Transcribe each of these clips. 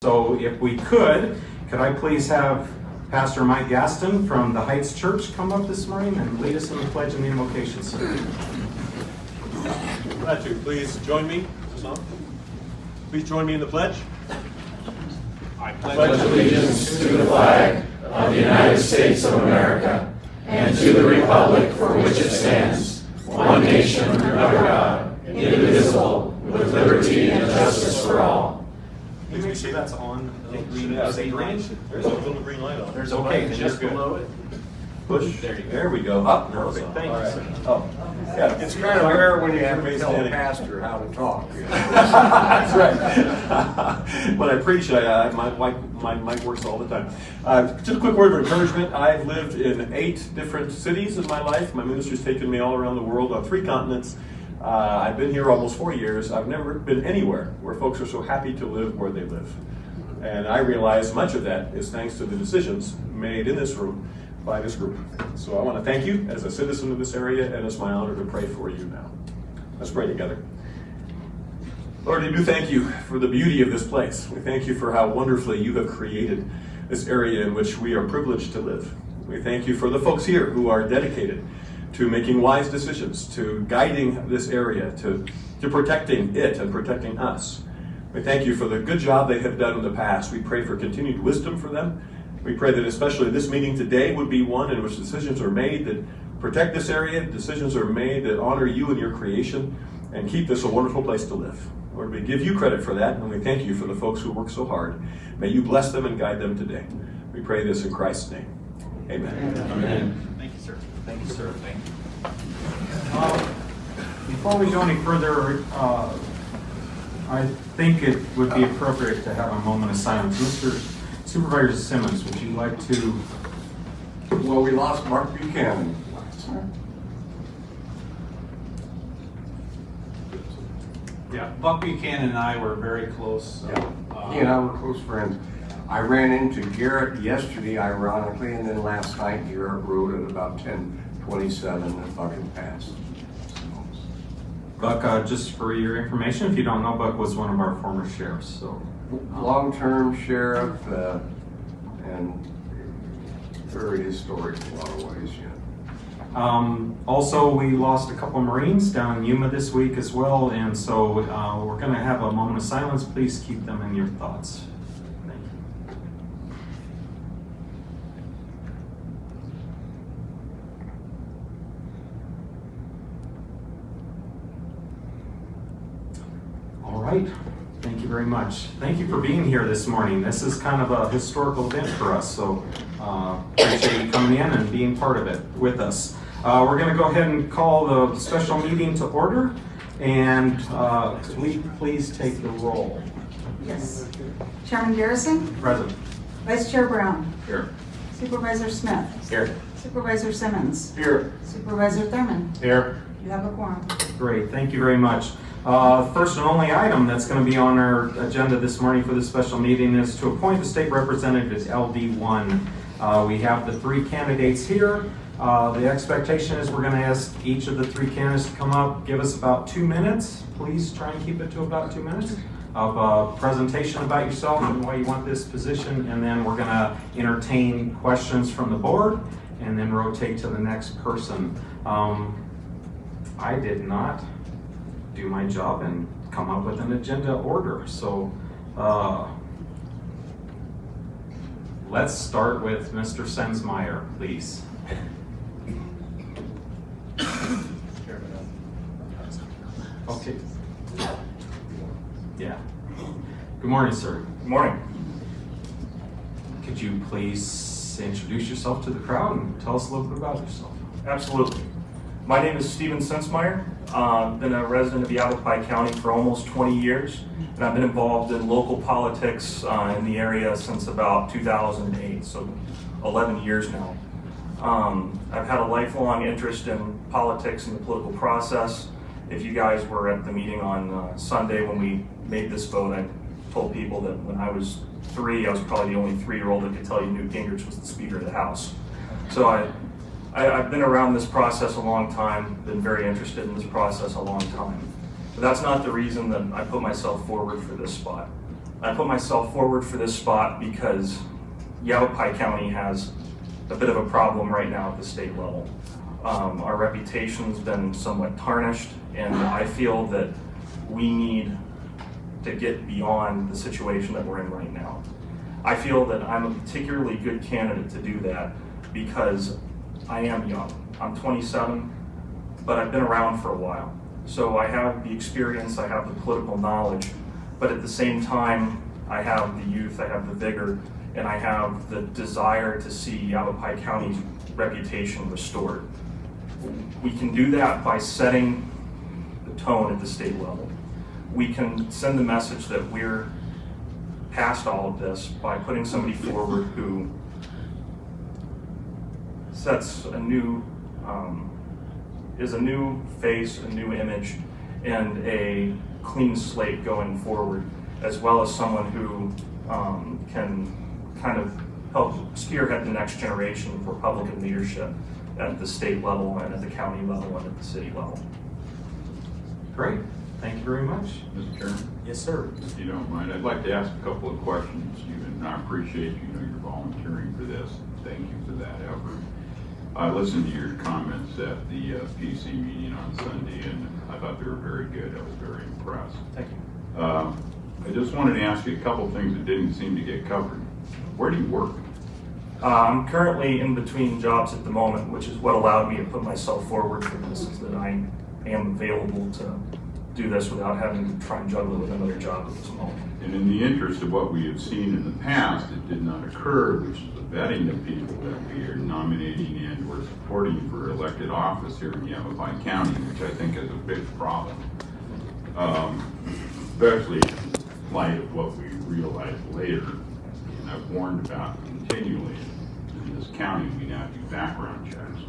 So if we could I please have Pastor Mike Gaston from the Heights Church come up this morning and lead us in the pledge and the invocation, sir. Glad to. Please join me. Please join me in the pledge. I pledge allegiance to the flag of the United States of America and to the republic for which it stands, one nation under God, indivisible, with liberty and justice for all. Please make sure that's on. There's a little green light on. There's okay, just below it. Push. There we go. Up. Perfect. Thank you, sir. Oh, yeah. It's kind of rare when you have to tell a pastor how to talk. That's right. When I preach, my mic works all the time. Just a quick word of encouragement. I've lived in 8 different cities in my life. My ministry's taken me all around the world on 3 continents. I've been here almost 4 years. I've never been anywhere where folks are so happy to live where they live. And I realize much of that is thanks to the decisions made in this room by this group. So I want to thank you as a citizen of this area, and it's my honor to pray for you now. Let's pray together. Lord, we do thank you for the beauty of this place. We thank you for how wonderfully you have created this area in which we are privileged to live. We thank you for the folks here who are dedicated to making wise decisions, to guiding this area, to protecting it and protecting us. We thank you for the good job they have done in the past. We pray for continued wisdom for them. We pray that especially this meeting today would be one in which decisions are made that protect this area, decisions are made that honor you and your creation, and keep this a wonderful place to live. Lord, we give you credit for that, and we thank you for the folks who work so hard. May you bless them and guide them today. We pray this in Christ's name. Amen. Amen. Thank you, sir. Thank you, sir. Thank you. Before we go any further, I think it would be appropriate to have a moment of silence. Mr. Supervisor Simmons, would you like to? Well, we lost Mark Buchanan. Yeah, Buck Buchanan and I were very close. He and I were close friends. I ran into Garrett yesterday, ironically, and then last night Garrett rode at about 10:27 and Buck had passed. Buck, just for your information, if you don't know, Buck was one of our former sheriffs. So, long-term sheriff and very historic in a lot of ways. Yeah. Also, we lost a couple Marines down in Yuma this week as well, and so we're going to have a moment of silence. Please keep them in your thoughts. Thank you. All right. Thank you very much. Thank you for being here this morning. This is kind of a historical event for us, so appreciate you coming in and being part of it with us. We're going to go ahead and call the special meeting to order, and could we please take the roll? Yes. Chairman Garrison? Present. Vice Chair Brown? Here. Supervisor Smith? Here. Supervisor Simmons? Here. Supervisor Thurman? Here. You have a quorum. Great, thank you very much. First and only item that's going to be on our agenda this morning for this special meeting is to appoint the state representative as LD1. We have the 3 candidates here. The expectation is we're going to ask each of the 3 candidates to come up, give us about 2 minutes. Please try and keep it to about 2 minutes of a presentation about yourself and why you want this position, and then we're going to entertain questions from the board and then rotate to the next person. I did not do my job and come up with an agenda order. So let's start with Mr. Sensmeyer, please. Okay. Yeah. Good morning, sir. Good morning. Could you please introduce yourself to the crowd and tell us a little bit about yourself? Absolutely. My name is Steven Sensmeyer. I've been a resident of Yavapai County for almost 20 years, and I've been involved in local politics in the area since about 2008, so 11 years now. I've had a lifelong interest in politics and the political process. If you guys were at the meeting on Sunday when we made this vote, I told people that when I was 3, I was probably the only 3-year-old that could tell you Newt Gingrich was the Speaker of the House. So I've been around this process a long time, been very interested in this process a long time. But that's not the reason that I put myself forward for this spot. I put myself forward for this spot because Yavapai County has a bit of a problem right now at the state level. Our reputation's been somewhat tarnished, and I feel that we need to get beyond the situation that we're in right now. I feel that I'm a particularly good candidate to do that because I am young. I'm 27, but I've been around for a while. So I have the experience, I have the political knowledge, but at the same time, I have the youth, I have the vigor, and I have the desire to see Yavapai County's reputation restored. We can do that by setting the tone at the state level. We can send the message that we're past all of this by putting somebody forward who sets a new, is a new face, a new image, and a clean slate going forward, as well as someone who can kind of help spearhead the next generation for Republican leadership at the state level and at the county level and at the city level. Great, thank you very much. Mr. Chairman, Yes, sir. if you don't mind, I'd like to ask a couple of questions. And I appreciate, you're volunteering for this. Thank you for that effort. I listened to your comments at the PC meeting on Sunday, and I thought they were very good. I was very impressed. Thank you. I just wanted to ask you a couple of things that didn't seem to get covered. Where do you work? I'm currently in between jobs at the moment, which is what allowed me to put myself forward for this, is that I am available to do this without having to try and juggle it with another job at this moment. And in the interest of what we have seen in the past, it did not occur, which is the vetting of people that we are nominating and or supporting for elected office here in Yavapai County, which I think is a big problem. Especially in light of what we realized later, and I've warned about continually in this county, we now do background checks.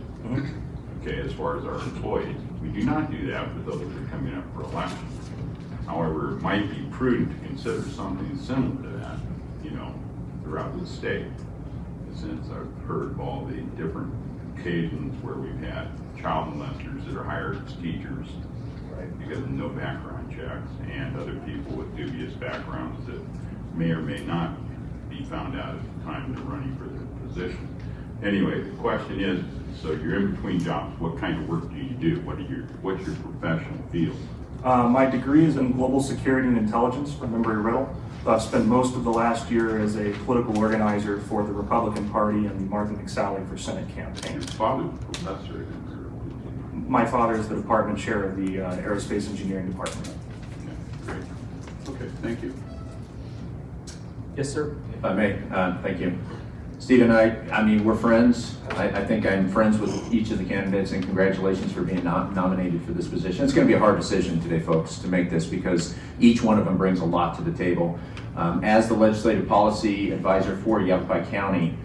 Okay, as far as our employees, we do not do that for those that are coming up for election. However, it might be prudent to consider something similar to that, throughout the state. Since I've heard of all the different occasions where we've had child molesters that are hired as teachers because of no background checks, and other people with dubious backgrounds that may or may not be found out at the time they're running for their position. Anyway, the question is, so you're in between jobs, what kind of work do you do? What's your professional field? My degree is in global security and intelligence from Embry-Riddle. I've spent most of the last year as a political organizer for the Republican Party and Martha McSally for Senate campaign. Your father was a professor at Embry-Riddle. My father is the department chair of the aerospace engineering department. Great. Okay, thank you. Yes, sir. If I may, thank you. Steve and I mean, we're friends. I think I'm friends with each of the candidates, and congratulations for being nominated for this position. It's going to be a hard decision today, folks, to make this because each one of them brings a lot to the table. As the legislative policy advisor for Yavapai County,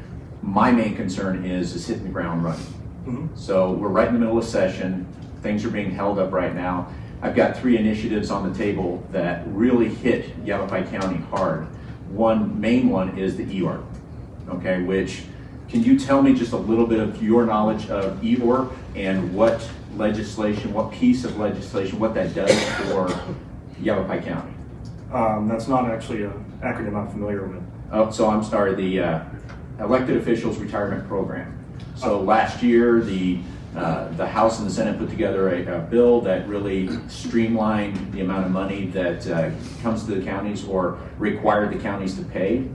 my main concern is hitting the ground running. So we're right in the middle of session. Things are being held up right now. I've got 3 initiatives on the table that really hit Yavapai County hard. One main one is the EORP. Okay, which, can you tell me just a little bit of your knowledge of EORP and what legislation, what piece of legislation, what that does for Yavapai County? That's not actually an acronym I'm familiar with. Oh, so I'm sorry, the Elected Officials Retirement Program. So last year, the House and the Senate put together a bill that really streamlined the amount of money that comes to the counties or required the counties to pay.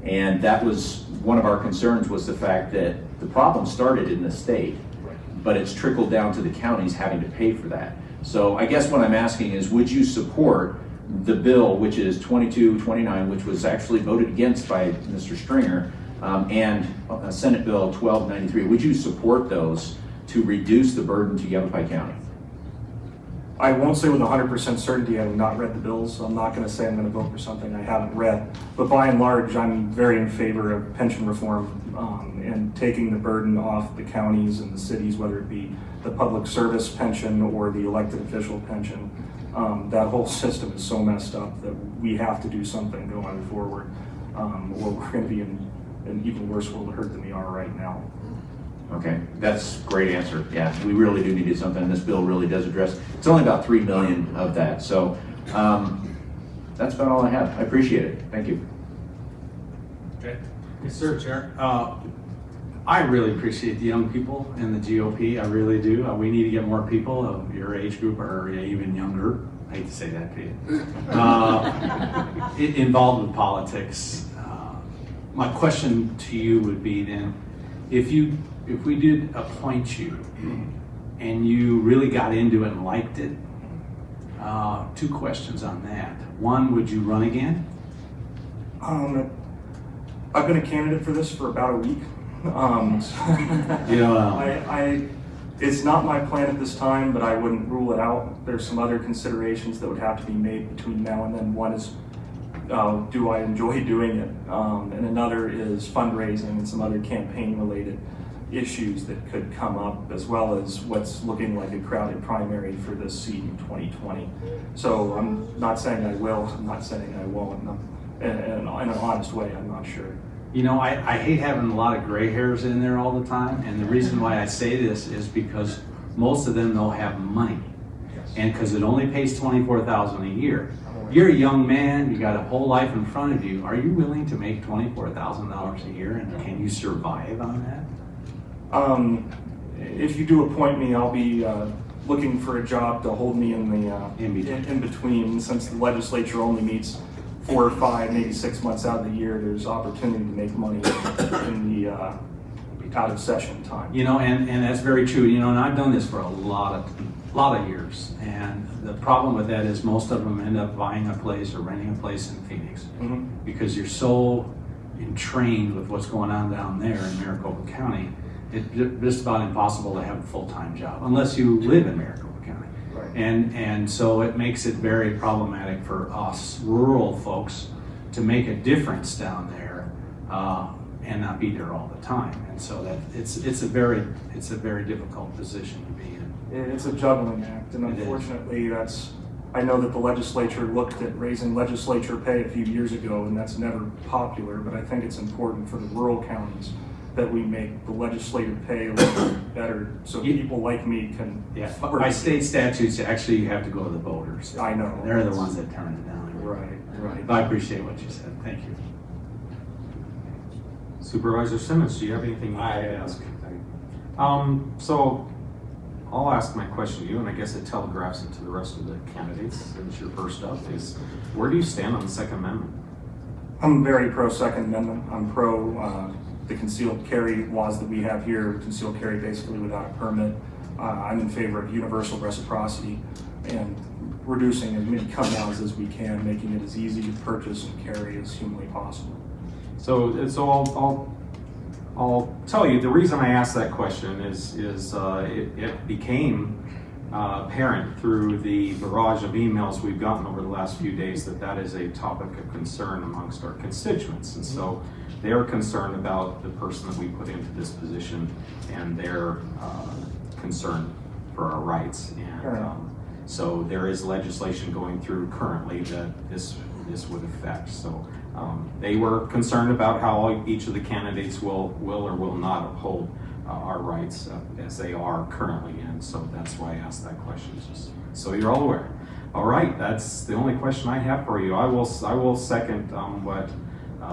And that was one of our concerns, was the fact that the problem started in the state, but it's trickled down to the counties having to pay for that. So I guess what I'm asking is, would you support the bill, which is 2229, which was actually voted against by Mr. Stringer, and Senate Bill 1293? Would you support those to reduce the burden to Yavapai County? I won't say with 100% certainty I have not read the bills. I'm not going to say I'm going to vote for something I haven't read. But by and large, I'm very in favor of pension reform and taking the burden off the counties and the cities, whether it be the public service pension or the elected official pension. That whole system is so messed up that we have to do something going forward, or we're going to be in an even worse world of hurt than we are right now. Okay, that's a great answer. Yeah, we really do need to do something, and this bill really does address, it's only about $3 million of that. So that's about all I have. I appreciate it. Thank you. Okay. Yes, sir, Chair. I really appreciate the young people in the GOP. I really do. We need to get more people of your age group or even younger. I hate to say that to you. Involved with politics. My question to you would be then, if we did appoint you and you really got into it and liked it, 2 questions on that. One, would you run again? I've been a candidate for this for about a week. It's not my plan at this time, but I wouldn't rule it out. There's some other considerations that would have to be made between now and then. One is, do I enjoy doing it? And another is fundraising and some other campaign-related issues that could come up, as well as what's looking like a crowded primary for this seat in 2020. So I'm not saying I will, I'm not saying I won't. In an honest way, I'm not sure. You know, I hate having a lot of gray hairs in there all the time, and the reason why I say this is because most of them don't have money, and because it only pays $24,000 a year. You're a young man, you got a whole life in front of you. Are you willing to make $24,000 a year, and can you survive on that? If you do appoint me, I'll be looking for a job to hold me in the in between, since the legislature only meets 4 or 5, maybe 6 months out of the year. There's opportunity to make money in the out of session time. You know, and that's very true. You know, and I've done this for a lot of years, and the problem with that is most of them end up buying a place or renting a place in Phoenix, because you're so entrained with what's going on down there in Maricopa County. It's just about impossible to have a full-time job unless you live in Maricopa County. Right. And so it makes it very problematic for us rural folks to make a difference down there and not be there all the time. And so that it's a very difficult position to be in. It's a juggling act, and unfortunately, I know that the legislature looked at raising legislature pay a few years ago, and that's never popular. But I think it's important for the rural counties that we make the legislative pay a little bit better, so people like me can. Yeah, by state statutes, actually, you have to go to the voters. I know. They're the ones that turn it down. Right. But I appreciate what you said. Thank you. Supervisor Simmons, do you have anything you'd like to ask? So I'll ask my question to you, and I guess it telegraphs it to the rest of the candidates since you're first up, is where do you stand on the Second Amendment? I'm very pro Second Amendment. I'm pro the concealed carry laws that we have here, concealed carry basically without a permit. I'm in favor of universal reciprocity and reducing as many come-downs as we can, making it as easy to purchase and carry as humanly possible. So I'll tell you, the reason I asked that question is it became apparent through the barrage of emails we've gotten over the last few days that is a topic of concern amongst our constituents. And so they're concerned about the person that we put into this position, and they're concerned for our rights. And so there is legislation going through currently that this would affect. So they were concerned about how each of the candidates will or will not uphold our rights as they are currently in. So that's why I asked that question, just so you're all aware. All right, that's the only question I have for you. I will second what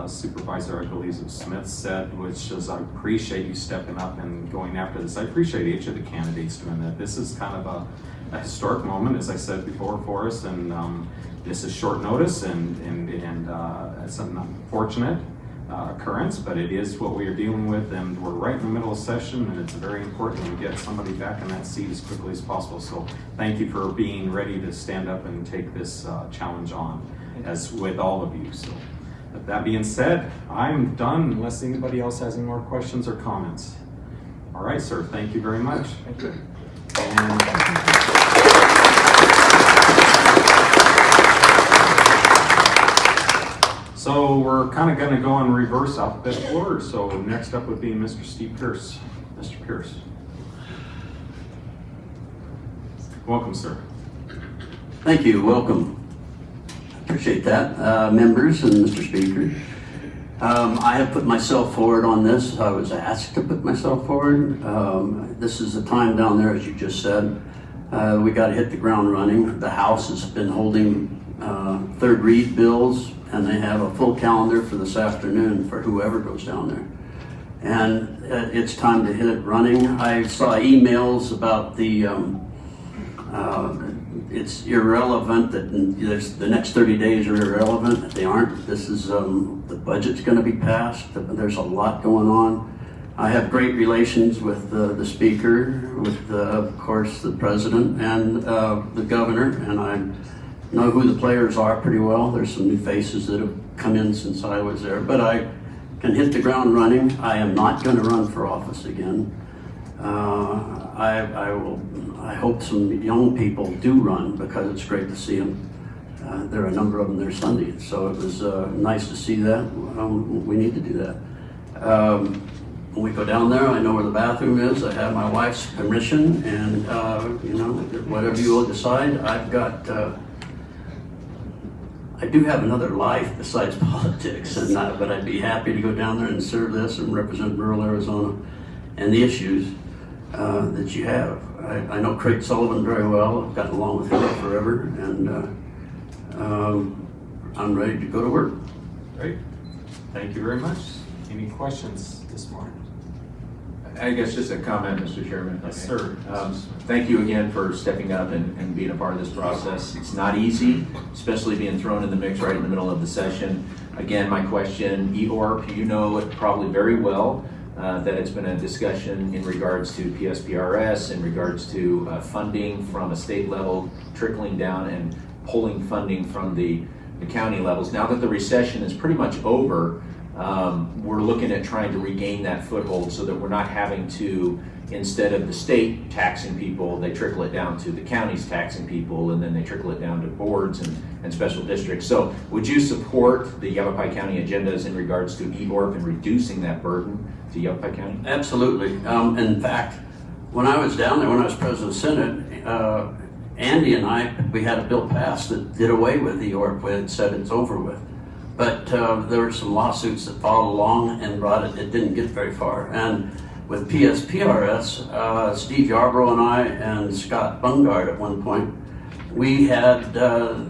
Supervisor, I believe, Smith said, which is I appreciate you stepping up and going after this. I appreciate each of the candidates doing that. This is kind of a historic moment, as I said before, for us, and this is short notice, and it's an unfortunate occurrence, but it is what we are dealing with, and we're right in the middle of session, and it's very important to get somebody back in that seat as quickly as possible. So thank you for being ready to stand up and take this challenge on, as with all of you. So with that being said, I'm done unless anybody else has any more questions or comments. All right, sir, thank you very much. Thank you. So we're kind of going to go in reverse alphabetical order. So next up would be Mr. Steve Pierce. Mr. Pierce. Welcome, sir. Thank you. Welcome. Appreciate that. Members and Mr. Speaker. I have put myself forward on this. I was asked to put myself forward. This is the time down there, as you just said. We got to hit the ground running. The House has been holding third read bills, and they have a full calendar for this afternoon for whoever goes down there. And it's time to hit it running. I saw emails about the, it's irrelevant that the next 30 days are irrelevant. They aren't. This is, the budget's going to be passed. There's a lot going on. I have great relations with the speaker, with of course the president and the governor, and I know who the players are pretty well. There's some new faces that have come in since I was there, but I can hit the ground running. I am not going to run for office again. I hope some young people do run because it's great to see them. There are a number of them there Sunday, so it was nice to see that. We need to do that. When we go down there, I know where the bathroom is. I have my wife's permission, and you know, whatever you will decide, I've got. I do have another life besides politics, and but I'd be happy to go down there and serve this and represent rural Arizona and the issues that you have. I know Craig Sullivan very well. I've gotten along with him forever, and I'm ready to go to work. Great. Thank you very much. Any questions this morning? I guess just a comment, Mr. Chairman. Yes, sir. Thank you again for stepping up and being a part of this process. It's not easy, especially being thrown in the mix right in the middle of the session. Again, my question, EORP, you know it probably very well, that it's been a discussion in regards to PSPRS, in regards to funding from a state level, trickling down and pulling funding from the county levels. Now that the recession is pretty much over, we're looking at trying to regain that foothold so that we're not having to, instead of the state taxing people, they trickle it down to the counties taxing people, and then they trickle it down to boards and special districts. So would you support the Yavapai County agendas in regards to EORP and reducing that burden to Yavapai County? Absolutely. In fact, when I was down there, when I was president of the Senate, Andy and we had a bill passed that did away with EORP and said it's over with. But there were some lawsuits that followed along and it didn't get very far. And with PSPRS, Steve Yarbrough and I and Scott Bungard at one point, we had a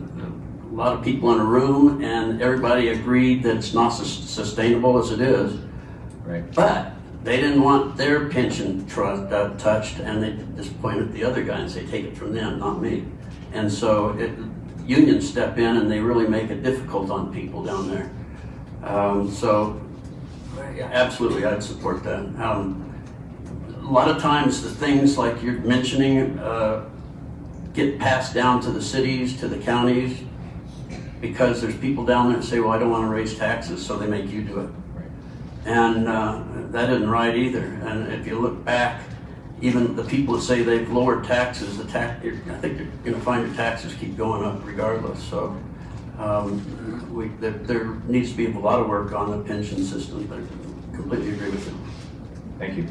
lot of people in a room and everybody agreed that it's not sustainable as it is. Right. But they didn't want their pension touched, and they just point at the other guy and say, take it from them, not me. And so unions step in and they really make it difficult on people down there. So absolutely, I'd support that. A lot of times the things like you're mentioning get passed down to the cities, to the counties, because there's people down there that say, well, I don't want to raise taxes, so they make you do it. Right. And that isn't right either. And if you look back, even the people that say they've lowered taxes, I think you're going to find your taxes keep going up regardless. So there needs to be a lot of work on the pension system, but I completely agree with you. Thank you.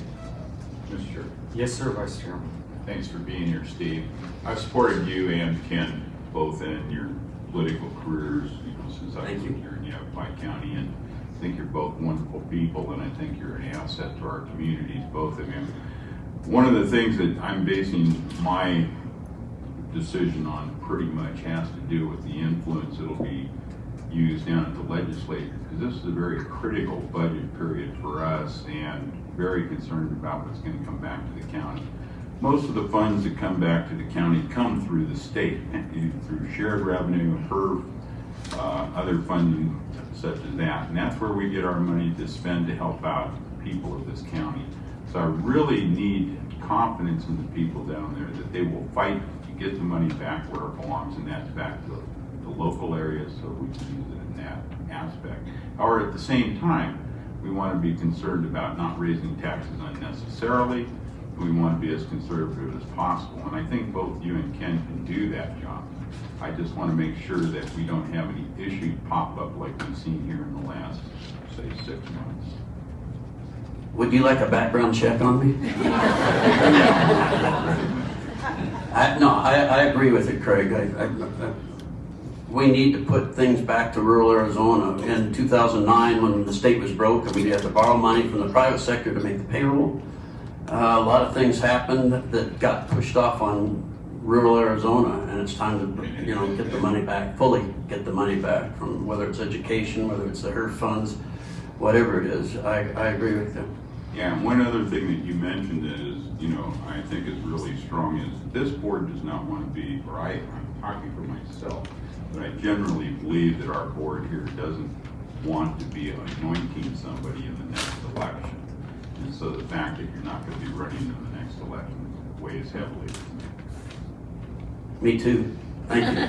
Mr. Chair. Yes, sir, Vice Chairman. Thanks for being here, Steve. I've supported you and Ken both in your political careers, since I lived here in Yavapai County, and I think you're both wonderful people, and I think you're an asset to our communities, both of you. One of the things that I'm basing my decision on pretty much has to do with the influence that'll be used down at the legislature, because this is a very critical budget period for us and very concerned about what's going to come back to the county. Most of the funds that come back to the county come through the state, through shared revenue, HERF, other funding such as that. And that's where we get our money to spend to help out people of this county. So I really need confidence in the people down there that they will fight to get the money back where it belongs, and that's back to the local areas, so we can use it in that aspect. However, at the same time, we want to be concerned about not raising taxes unnecessarily. We want to be as conservative as possible, and I think both you and Ken can do that job. I just want to make sure that we don't have any issues pop up like we've seen here in the last, say, 6 months. Would you like a background check on me? I agree with it, Craig. We need to put things back to rural Arizona. In 2009, when the state was broke and we had to borrow money from the private sector to make the payroll, a lot of things happened that got pushed off on rural Arizona, and it's time to, you know, get the money back, fully get the money back from whether it's education, whether it's the HERF funds, whatever it is. I agree with you. Yeah, and one other thing that you mentioned is, you know, I think is really strong is this board does not want to be, or I'm talking for myself, but I generally believe that our board here doesn't want to be anointing somebody in the next election. And so the fact that you're not going to be running in the next election weighs heavily with me. Me too. Thank you.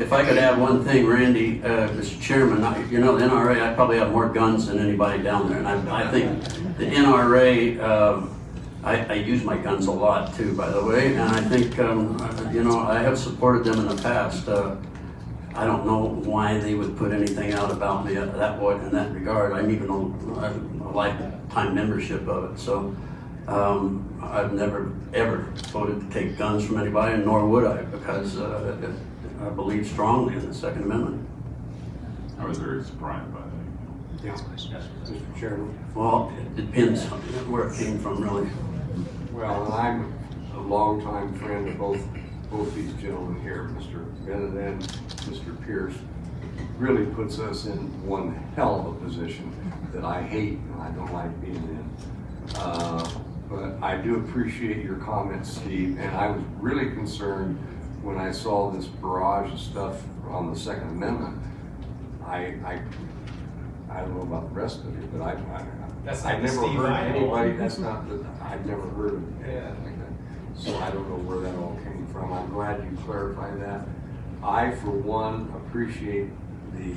If I could add one thing, Randy, Mr. Chairman, you know, the NRA, I probably have more guns than anybody down there. And I think the NRA, I use my guns a lot too, by the way. And I think, you know, I have supported them in the past. I don't know why they would put anything out about me in that regard. I'm even a lifetime membership of it. So I've never ever voted to take guns from anybody, and nor would I, because I believe strongly in the Second Amendment. I was very surprised by that. Yeah. Mr. Chairman. Well, it depends on where it came from, really. Well, and I'm a longtime friend of both these gentlemen here, Mr. Bennett and Mr. Pierce. Really puts us in one hell of a position that I hate and I don't like being in. But I do appreciate your comments, Steve, and I was really concerned when I saw this barrage of stuff on the Second Amendment. I don't know about the rest of you, but I've never heard anybody. I've never heard of anything like that. So I don't know where that all came from. I'm glad you clarified that. I, for one, appreciate the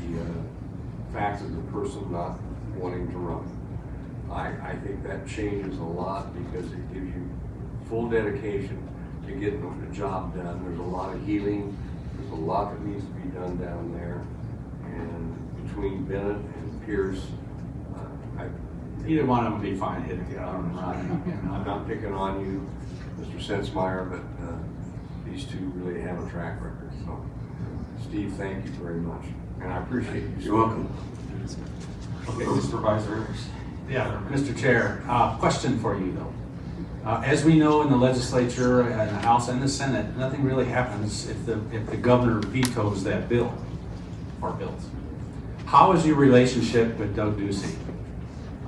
fact of the person not wanting to run. I think that changes a lot because it gives you full dedication to getting the job done. There's a lot of healing. There's a lot that needs to be done down there. And between Bennett and Pierce, Either one of them would be fine hitting the other one. I'm not picking on you, Mr. Sensmeyer, but these two really have a track record. So, Steve, thank you very much. And I appreciate you. You're welcome. Okay, Supervisors. Yeah, Mr. Chair, question for you though. As we know in the legislature and the House and the Senate, nothing really happens if the governor vetoes that bill or bills. How is your relationship with Doug Ducey?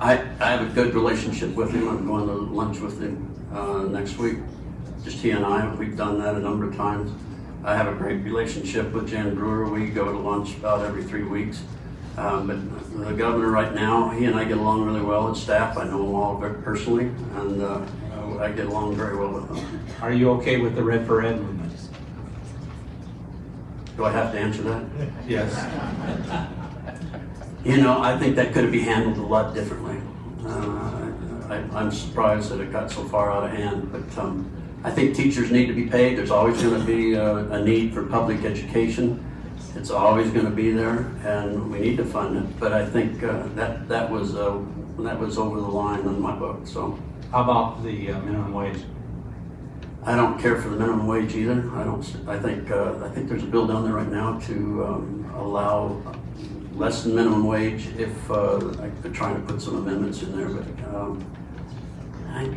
I have a good relationship with him. I'm going to lunch with him next week. Just he and I. We've done that a number of times. I have a great relationship with Jan Brewer. We go to lunch about every 3 weeks. But the governor right now, he and I get along really well as staff. I know them all very personally, and I get along very well with them. Are you okay with the Red for Ed movement? Do I have to answer that? Yes. You know, I think that could be handled a lot differently. I'm surprised that it got so far out of hand, but I think teachers need to be paid. There's always going to be a need for public education. It's always going to be there, and we need to fund it. But I think that was over the line in my book. So, how about the minimum wage? I don't care for the minimum wage either. I think there's a bill down there right now to allow less than minimum wage if they're trying to put some amendments in there. But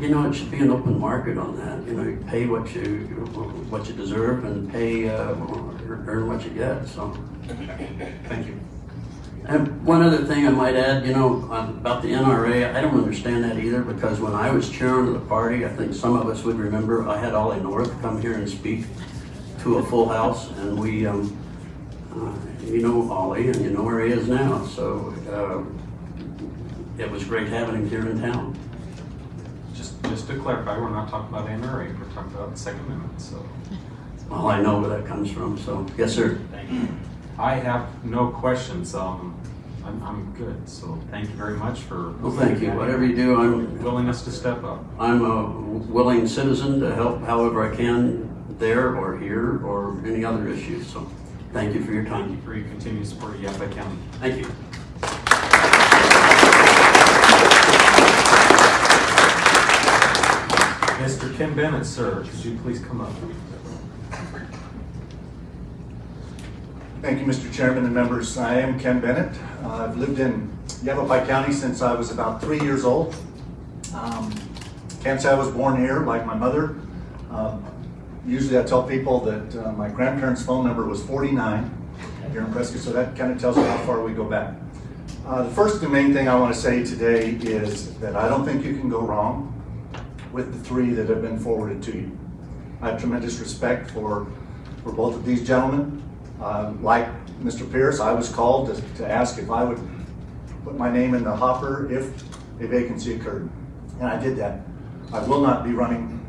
you know, it should be an open market on that. You know, you pay what you deserve and pay earn what you get. So, Thank you. and one other thing I might add, you know, about the NRA, I don't understand that either, because when I was chairman of the party, I think some of us would remember, I had Ollie North come here and speak to a full house, and we, you know Ollie, and you know where he is now. So it was great having him here in town. Just to clarify, we're not talking about NRA, we're talking about the Second Amendment, so. Well, I know where that comes from, so, yes, sir. Thank you. I have no questions. I'm good, so thank you very much for. Well, thank you. Whatever you do, Willingness to step up. I'm a willing citizen to help however I can there or here or any other issues, so thank you for your Thank you time. for your continued support of Yavapai County. Thank you. Mr. Ken Bennett, sir, could you please come up? Thank you, Mr. Chairman and members. I am Ken Bennett. I've lived in Yavapai County since I was about 3 years old. Can't say I was born here like my mother. Usually I tell people that my grandparents' phone number was 49 here in Prescott, so that kind of tells you how far we go back. The first and main thing I want to say today is that I don't think you can go wrong with the three that have been forwarded to you. I have tremendous respect for both of these gentlemen. Like Mr. Pierce, I was called to ask if I would put my name in the hopper if a vacancy occurred, and I did that. I will not be running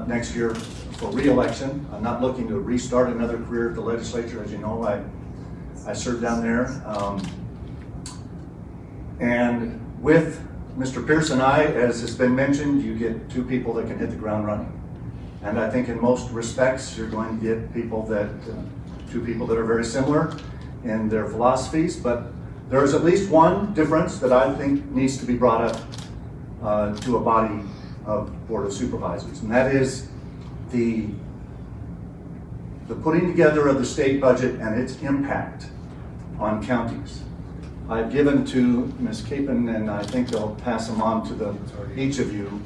next year for re-election. I'm not looking to restart another career at the legislature. As you know, I served down there. And with Mr. Pierce and I, as has been mentioned, you get two people that can hit the ground running. And I think in most respects, you're going to get two people that are very similar in their philosophies, but there is at least one difference that I think needs to be brought up to a body of Board of Supervisors, and that is the putting together of the state budget and its impact on counties. I've given to Ms. Capon, and I think they'll pass them on to each of you,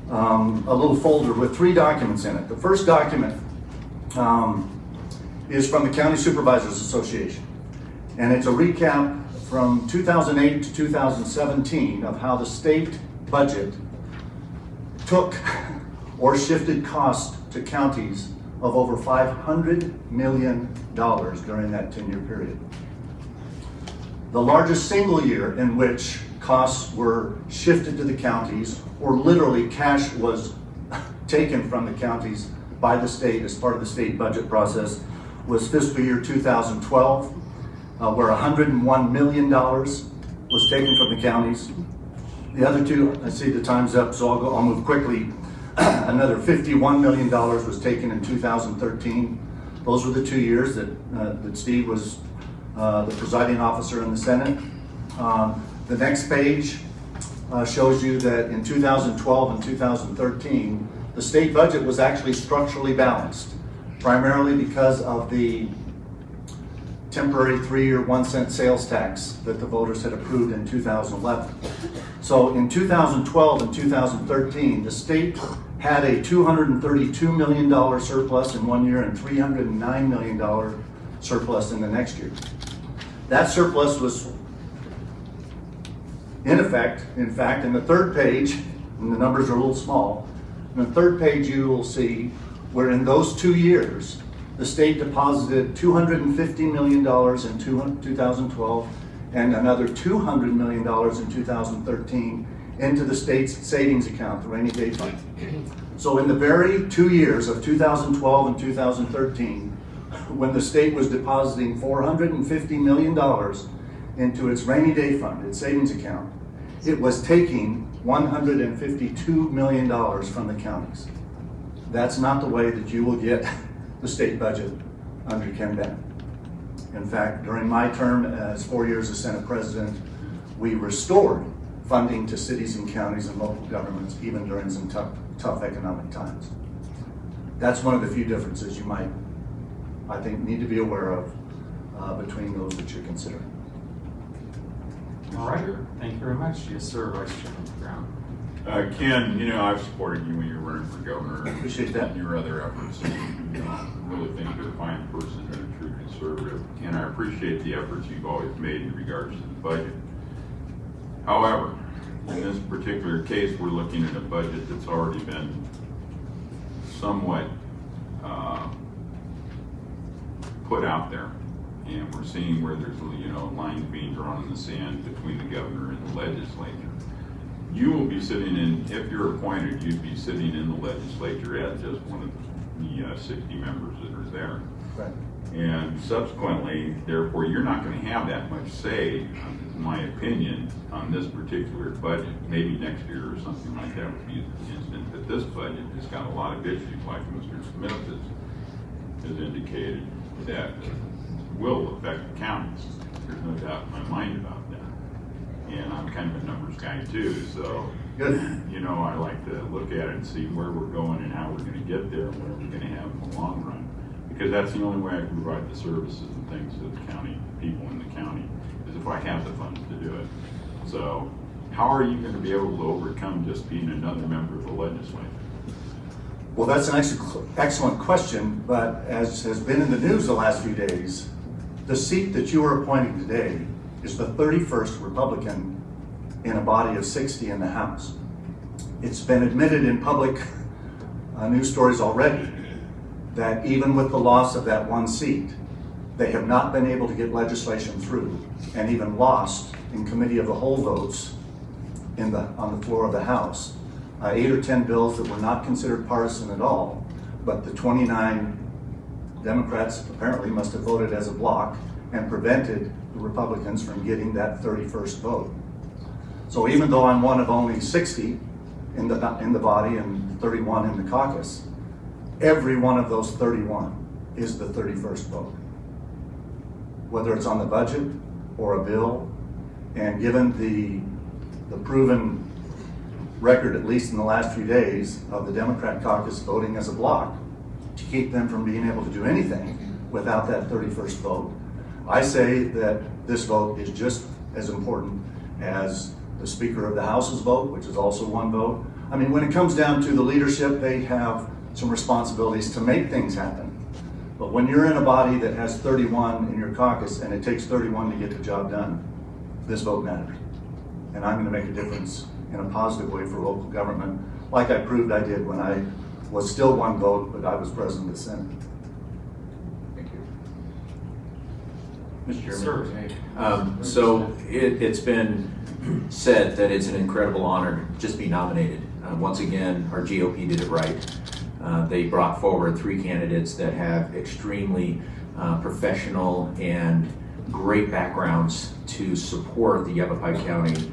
a little folder with 3 documents in it. The first document is from the County Supervisors Association, and it's a recap from 2008 to 2017 of how the state budget took or shifted costs to counties of over $500 million during that 10-year period. The largest single year in which costs were shifted to the counties, or literally cash was taken from the counties by the state as part of the state budget process, was fiscal year 2012, where $101 million was taken from the counties. The other two, I see the time's up, so I'll move quickly. Another $51 million was taken in 2013. Those were the 2 years that Steve was the presiding officer in the Senate. The next page shows you that in 2012 and 2013, the state budget was actually structurally balanced, primarily because of the temporary 3-year 1-cent sales tax that the voters had approved in 2011. So in 2012 and 2013, the state had a $232 million surplus in one year and $309 million surplus in the next year. That surplus was in fact, in the third page, and the numbers are a little small, in the third page you will see where in those 2 years, the state deposited $250 million in 2012 and another $200 million in 2013 into the state's savings account, the rainy day fund. So in the very 2 years of 2012 and 2013, when the state was depositing $450 million into its rainy day fund, its savings account, it was taking $152 million from the counties. That's not the way that you will get the state budget under Ken Bennett. In fact, during my term as 4 years as Senate President, we restored funding to cities and counties and local governments, even during some tough economic times. That's one of the few differences you might, I think, need to be aware of between those that you're considering. All right, thank you very much. Yes, sir, Vice Chairman Brown. Ken, I've supported you when you were running for governor. Appreciate that. And your other efforts. I really think you're a fine person and a true conservative. And I appreciate the efforts you've always made in regards to the budget. However, in this particular case, we're looking at a budget that's already been somewhat put out there. And we're seeing where there's lines being drawn in the sand between the governor and the legislature. You will be sitting in, if you're appointed, you'd be sitting in the legislature as just one of the 60 members that are there. Right. And subsequently, therefore, you're not going to have that much say, in my opinion, on this particular budget. Maybe next year or something like that would be the instant. But this budget has got a lot of issues, like Mr. Smith has indicated, that will affect the counties. There's no doubt in my mind about that. And I'm kind of a numbers guy too, so Good. I like to look at it and see where we're going and how we're going to get there and what we're going to have in the long run. Because that's the only way I can provide the services and things to the county, people in the county, is if I have the funds to do it. So how are you going to be able to overcome just being another member of the legislature? Well, that's an excellent question, but as has been in the news the last few days, the seat that you are appointing today is the 31st Republican in a body of 60 in the House. It's been admitted in public news stories already that even with the loss of that one seat, they have not been able to get legislation through, and even lost in committee of the whole votes on the floor of the House. 8 or 10 bills that were not considered partisan at all, but the 29 Democrats apparently must have voted as a block and prevented the Republicans from getting that 31st vote. So even though I'm one of only 60 in the body and 31 in the caucus, every one of those 31 is the 31st vote. Whether it's on the budget or a bill, and given the proven record, at least in the last few days, of the Democrat caucus voting as a block to keep them from being able to do anything without that 31st vote, I say that this vote is just as important as the Speaker of the House's vote, which is also one vote. I mean, when it comes down to the leadership, they have some responsibilities to make things happen. But when you're in a body that has 31 in your caucus and it takes 31 to get the job done, this vote matters. And I'm going to make a difference in a positive way for local government, like I proved I did when I was still one vote, but I was president of the Senate. Thank you. Mr. Chairman. So it's been said that it's an incredible honor to just be nominated. Once again, our GOP did it right. They brought forward 3 candidates that have extremely professional and great backgrounds to support the Yavapai County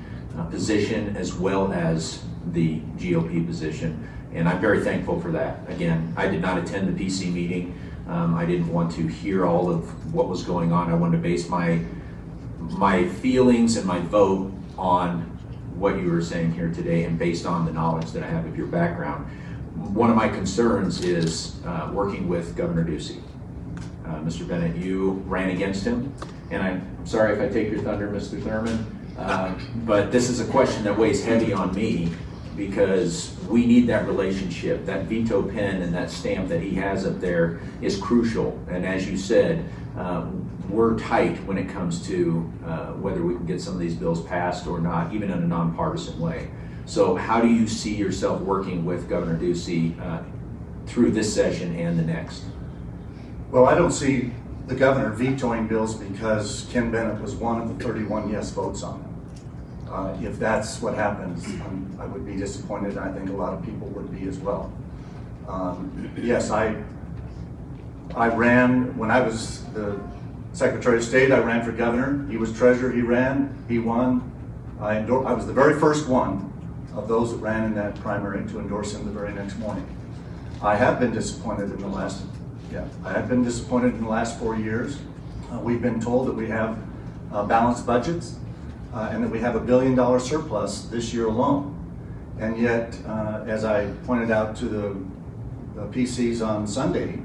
position as well as the GOP position. And I'm very thankful for that. Again, I did not attend the PC meeting. I didn't want to hear all of what was going on. I wanted to base my feelings and my vote on what you were saying here today and based on the knowledge that I have of your background. One of my concerns is working with Governor Ducey. Mr. Bennett, you ran against him, and I'm sorry if I take your thunder, Mr. Thurman, but this is a question that weighs heavy on me because we need that relationship. That veto pen and that stamp that he has up there is crucial, and as you said, we're tight when it comes to whether we can get some of these bills passed or not, even in a nonpartisan way. So how do you see yourself working with Governor Ducey through this session and the next? Well, I don't see the governor vetoing bills because Ken Bennett was one of the 31 yes votes on them. If that's what happens, I would be disappointed, and I think a lot of people would be as well. Yes, I ran, when I was the Secretary of State, I ran for governor. He was treasurer, he ran, he won. I was the very first one of those that ran in that primary to endorse him the very next morning. I have been disappointed in the last 4 years. We've been told that we have balanced budgets and that we have $1 billion surplus this year alone. And yet, as I pointed out to the PCs on Sunday,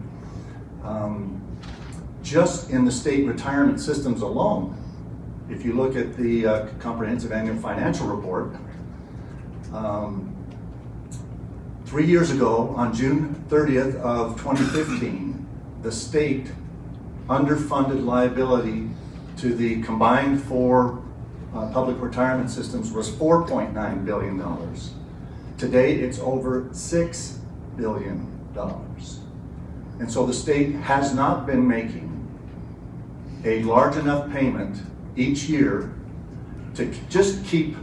just in the state retirement systems alone, if you look at the comprehensive annual financial report, 3 years ago, on June 30th of 2015, the state underfunded liability to the combined 4 public retirement systems was $4.9 billion. Today, it's over $6 billion. And so the state has not been making a large enough payment each year to just keep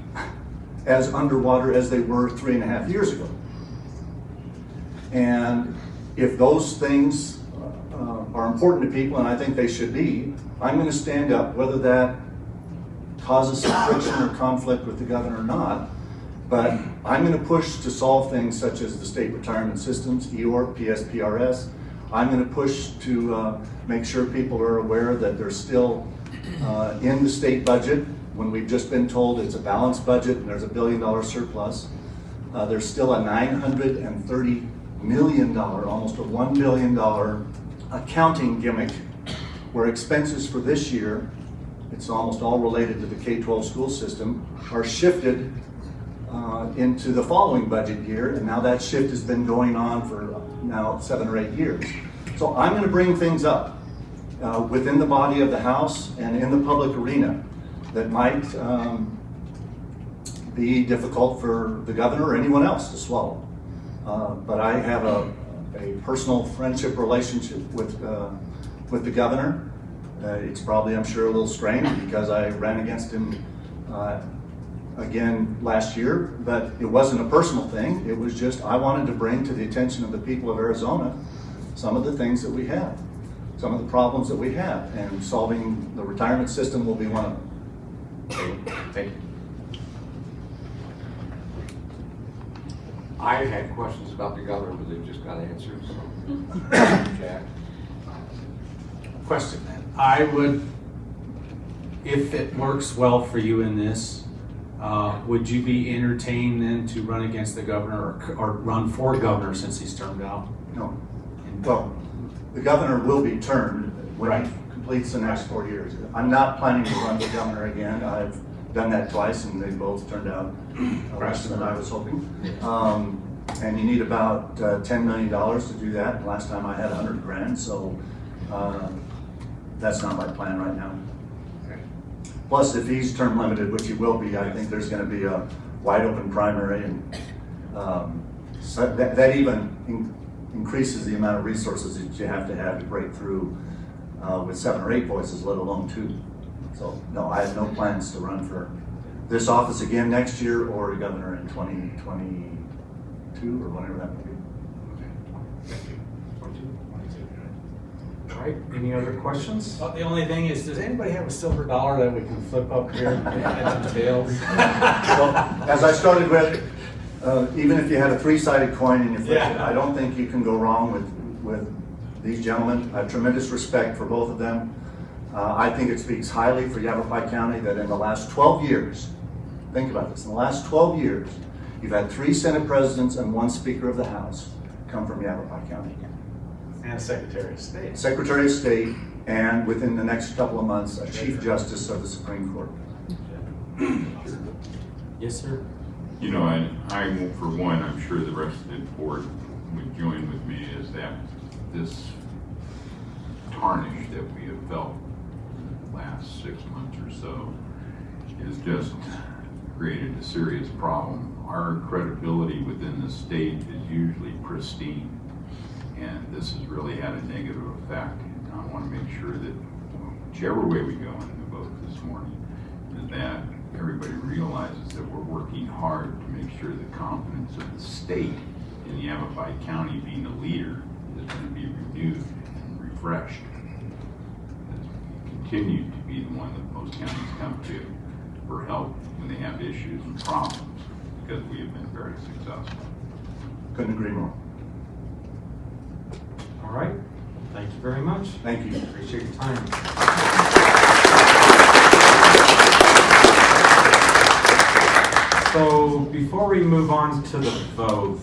as underwater as they were 3.5 years ago. And if those things are important to people, and I think they should be, I'm going to stand up, whether that causes some friction or conflict with the governor or not, but I'm going to push to solve things such as the state retirement systems, EOR, PSPRS. I'm going to push to make sure people are aware that they're still in the state budget when we've just been told it's a balanced budget and there's $1 billion surplus. There's still a $930 million, almost a $1 billion accounting gimmick where expenses for this year, it's almost all related to the K-12 school system, are shifted into the following budget year, and now that shift has been going on for now 7 or 8 years. So I'm going to bring things up within the body of the House and in the public arena that might be difficult for the governor or anyone else to swallow. But I have a personal friendship relationship with the governor. It's probably, I'm sure, a little strained because I ran against him again last year, but it wasn't a personal thing. It was just I wanted to bring to the attention of the people of Arizona some of the things that we have, some of the problems that we have, and solving the retirement system will be one of them. Thank you. I had questions about the governor, but they just got answered, so. Jack? Question then. I would, if it works well for you in this, would you be entertained then to run against the governor or run for governor since he's termed out? No. Well, the governor will be termed when Right. he completes the next 4 years. I'm not planning to run for governor again. I've done that twice and they both turned out less than I was hoping. And you need about $10 million to do that. And last time I had 100 grand, so that's not my plan right now. Plus, if he's term limited, which he will be, I think there's going to be a wide open primary, and so that even increases the amount of resources that you have to break through with 7 or 8 voices, let alone 2. So no, I have no plans to run for this office again next year or governor in 2022 or whatever that will be. All right, any other questions? The only thing is, does anybody have a silver dollar that we can flip up here and add some tails? Well, as I started with, even if you had a 3-sided coin and you flipped it, I don't think you can go wrong with these gentlemen. I have tremendous respect for both of them. I think it speaks highly for Yavapai County that in the last 12 years, think about this, in the last 12 years, you've had 3 Senate presidents and 1 Speaker of the House come from Yavapai County. And Secretary of State. Secretary of State, and within the next couple of months, a Chief Justice of the Supreme Court. Yes, sir. You know, I for one, I'm sure the rest of the board would join with me, is that this tarnish that we have felt in the last 6 months or so has just created a serious problem. Our credibility within the state is usually pristine, and this has really had a negative effect. And I want to make sure that whichever way we go in the vote this morning, is that everybody realizes that we're working hard to make sure the confidence of the state in Yavapai County being a leader is going to be renewed and refreshed. As we continue to be the one that most counties come to for help when they have issues and problems, because we have been very successful. Couldn't agree more. All right, thank you very much. Thank you. Appreciate your time. So before we move on to the vote,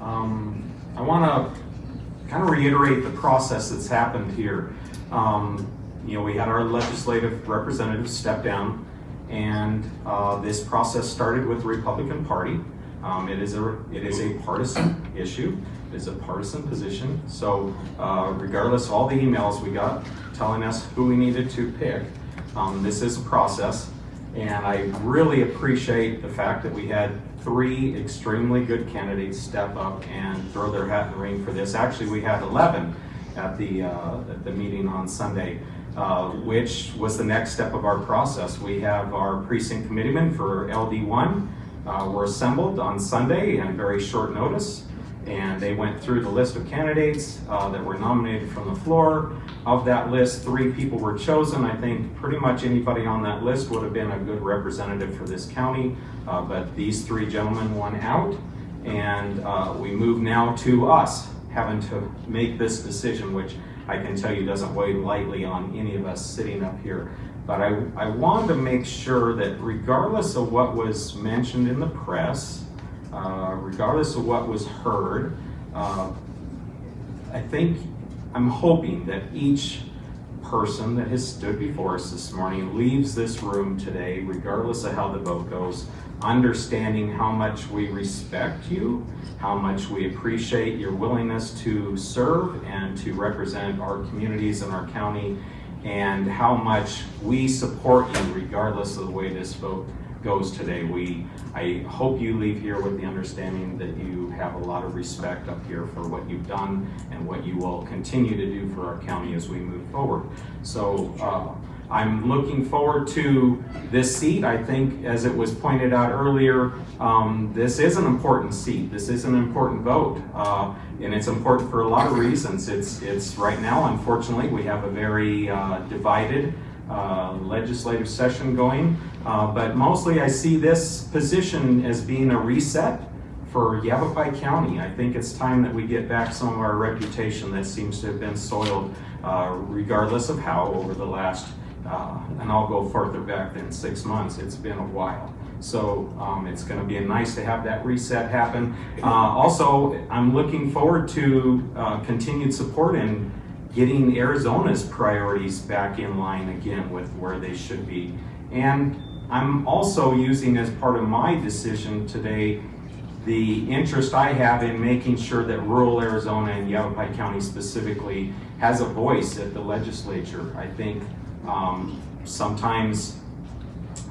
I want to kind of reiterate the process that's happened here. You know, we had our legislative representatives step down, and this process started with the Republican Party. It is a partisan issue. It is a partisan position. So regardless of all the emails we got telling us who we needed to pick, this is a process. And I really appreciate the fact that we had 3 extremely good candidates step up and throw their hat in the ring for this. Actually, we had 11 at the meeting on Sunday, which was the next step of our process. We have our precinct committeemen for LD1 were assembled on Sunday and very short notice, and they went through the list of candidates that were nominated from the floor. Of that list, 3 people were chosen. I think pretty much anybody on that list would have been a good representative for this county, but these 3 gentlemen won out, and we move now to us having to make this decision, which I can tell you doesn't weigh lightly on any of us sitting up here. But I wanted to make sure that regardless of what was mentioned in the press, regardless of what was heard, I'm hoping that each person that has stood before us this morning leaves this room today, regardless of how the vote goes, understanding how much we respect you, how much we appreciate your willingness to serve and to represent our communities and our county, and how much we support you regardless of the way this vote goes today. I hope you leave here with the understanding that you have a lot of respect up here for what you've done and what you will continue to do for our county as we move forward. So I'm looking forward to this seat. I think, as it was pointed out earlier, this is an important seat. This is an important vote, and it's important for a lot of reasons. It's right now, unfortunately, we have a very divided legislative session going, but mostly I see this position as being a reset for Yavapai County. I think it's time that we get back some of our reputation that seems to have been soiled, regardless of how, over the last, and I'll go further back than 6 months, it's been a while. So it's going to be nice to have that reset happen. Also, I'm looking forward to continued support in getting Arizona's priorities back in line again with where they should be. And I'm also using as part of my decision today the interest I have in making sure that rural Arizona and Yavapai County specifically has a voice at the legislature. I think sometimes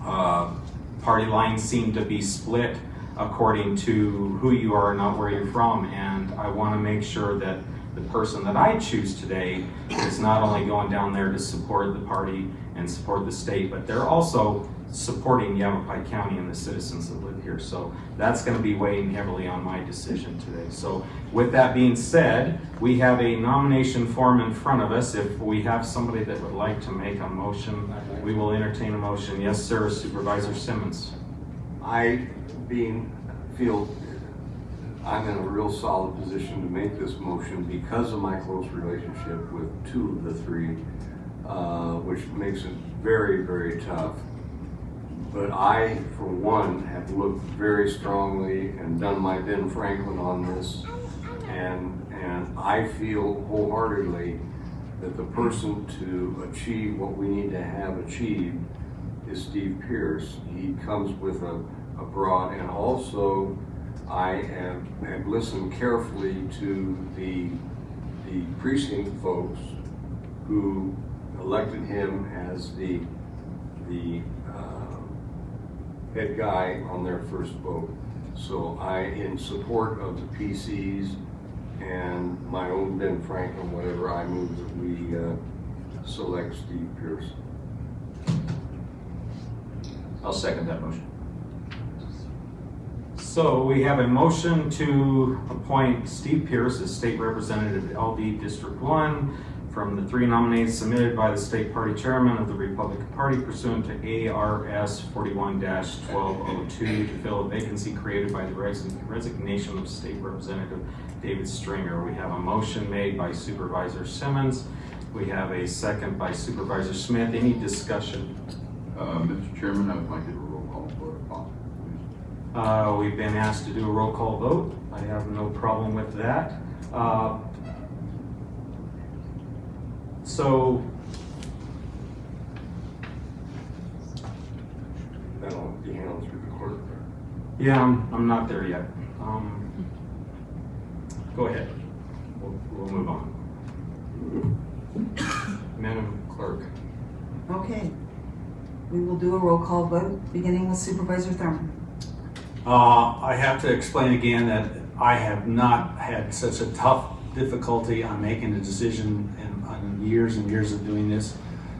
party lines seem to be split according to who you are, not where you're from, and I want to make sure that the person that I choose today is not only going down there to support the party and support the state, but they're also supporting Yavapai County and the citizens that live here. So that's going to be weighing heavily on my decision today. So with that being said, we have a nomination form in front of us. If we have somebody that would like to make a motion, we will entertain a motion. Yes, sir, Supervisor Simmons. I feel I'm in a real solid position to make this motion because of my close relationship with two of the three, which makes it very, very tough. But I, for one, have looked very strongly and done my Ben Franklin on this, and I feel wholeheartedly that the person to achieve what we need to have achieved is Steve Pierce. He comes with a broad, and also I have listened carefully to the precinct folks who elected him as the head guy on their first vote. So in support of the PCs and my own Ben Franklin, whatever, I move that we select Steve Pierce. I'll second that motion. So we have a motion to appoint Steve Pierce as State Representative LD District 1 from the three nominees submitted by the State Party Chairman of the Republican Party pursuant to ARS 41-1202 to fill a vacancy created by the resignation of State Representative David Stringer. We have a motion made by Supervisor Simmons. We have a second by Supervisor Smith. Any discussion? Mr. Chairman, I would like to do a roll call vote if possible, please. We've been asked to do a roll call vote. I have no problem with that. So That'll be handled through the clerk. yeah, I'm not there yet. Go ahead. We'll move on. Madam Clerk. Okay. We will do a roll call vote, beginning with Supervisor Thurman. I have to explain again that I have not had such a tough difficulty on making a decision in years and years of doing this.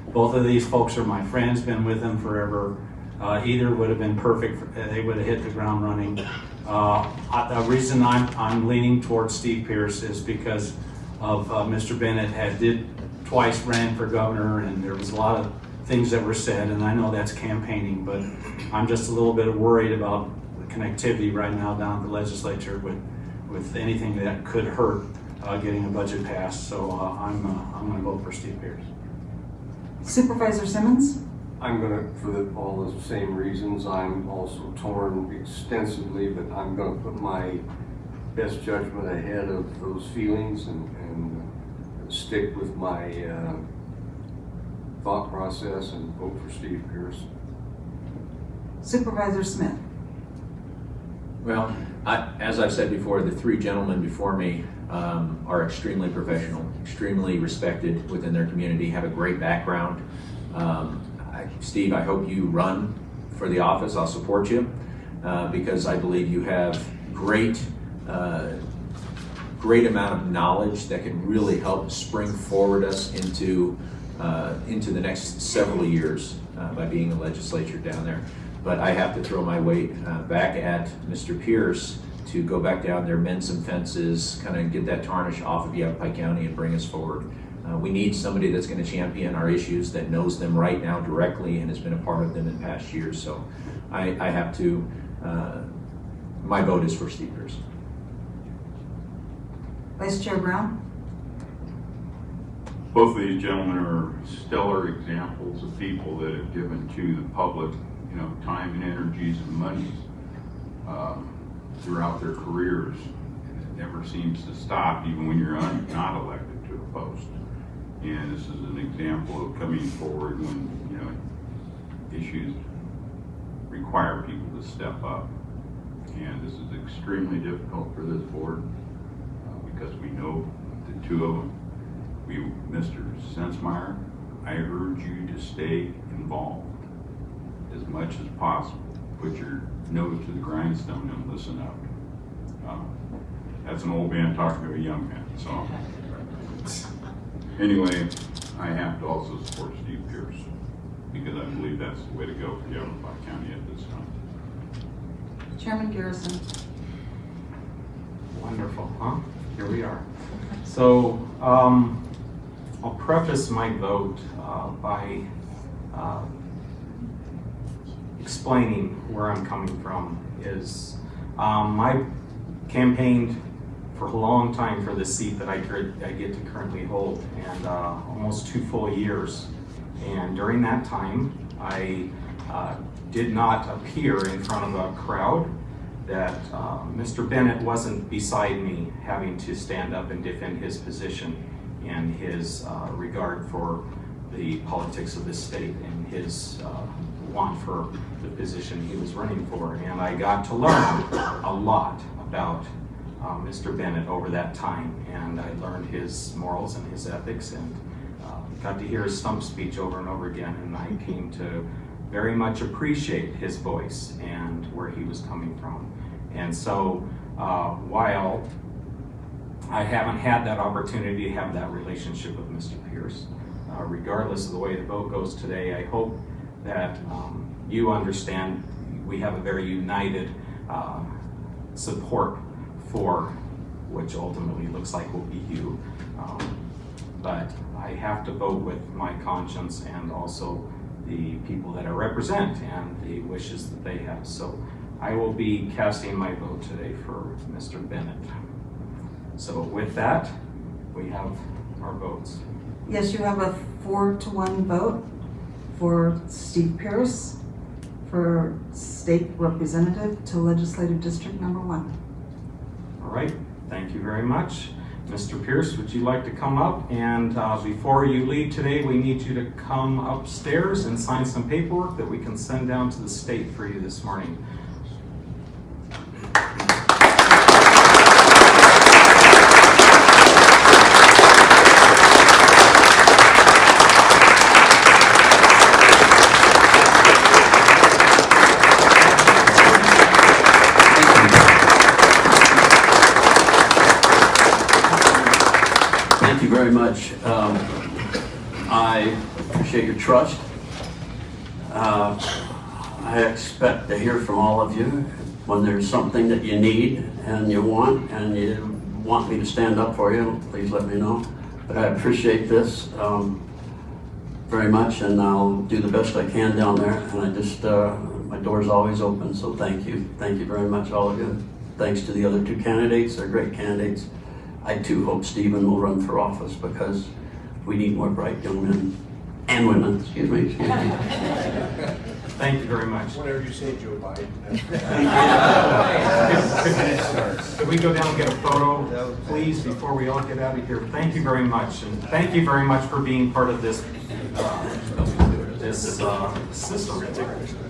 Both of these folks are my friends, been with them forever. Either would have been perfect. They would have hit the ground running. The reason I'm leaning towards Steve Pierce is because of Mr. Bennett did twice ran for governor, and there was a lot of things that were said, and I know that's campaigning, but I'm just a little bit worried about the connectivity right now down at the legislature with anything that could hurt getting a budget passed. So I'm going to vote for Steve Pierce. Supervisor Simmons? I'm gonna, for all the same reasons, I'm also torn extensively, but I'm gonna put my best judgment ahead of those feelings and stick with my thought process and vote for Steve Pierce. Supervisor Smith. Well, as I've said before, the three gentlemen before me are extremely professional, extremely respected within their community, have a great background. Steve, I hope you run for the office. I'll support you because I believe you have great amount of knowledge that can really help spring forward us into the next several years by being a legislature down there. But I have to throw my weight back at Mr. Pierce to go back down there, mend some fences, kind of get that tarnish off of Yavapai County and bring us forward. We need somebody that's going to champion our issues, that knows them right now directly and has been a part of them in past years. So I have to, my vote is for Steve Pierce. Vice Chair Brown. Both of these gentlemen are stellar examples of people that have given to the public, time and energies and monies throughout their careers. It never seems to stop, even when you're not elected to a post. And this is an example of coming forward when, issues require people to step up. And this is extremely difficult for this board because we know the two of them. Mr. Sensmeyer, I urge you to stay involved as much as possible. Put your nose to the grindstone and listen up. That's an old man talking to a young man. So anyway, I have to also support Steve Pierce because I believe that's the way to go for Yavapai County at this time. Chairman Garrison. Wonderful, huh? Here we are. So I'll preface my vote by explaining where I'm coming from. I campaigned for a long time for the seat that I get to currently hold, and almost 2 full years. And during that time, I did not appear in front of a crowd, that Mr. Bennett wasn't beside me having to stand up and defend his position and his regard for the politics of this state and his want for the position he was running for. And I got to learn a lot about Mr. Bennett over that time, and I learned his morals and his ethics, and got to hear his stump speech over and over again, and I came to very much appreciate his voice and where he was coming from. And so while I haven't had that opportunity to have that relationship with Mr. Pierce, regardless of the way the vote goes today, I hope that you understand we have a very united support for which ultimately looks like will be you. But I have to vote with my conscience and also the people that I represent and the wishes that they have. So I will be casting my vote today for Mr. Bennett. So with that, we have our votes. Yes, you have a 4-to-1 vote for Steve Pierce for State Representative to Legislative District Number 1. All right, thank you very much. Mr. Pierce, would you like to come up? And before you leave today, we need you to come upstairs and sign some paperwork that we can send down to the state for you this morning. Thank you very much. I appreciate your trust. I expect to hear from all of you when there's something that you need and you want me to stand up for you, please let me know. But I appreciate this very much, and I'll do the best I can down there. And I just, my door's always open, so thank you. Thank you very much, all of you. Thanks to the other 2 candidates, they're great candidates. I too hope Stephen will run for office because we need more bright young men and women, excuse me. Thank you very much. Whatever you say, Joe Biden. Could we go down and get a photo, please, before we all get out of here? Thank you very much, and thank you very much for being part of this this system.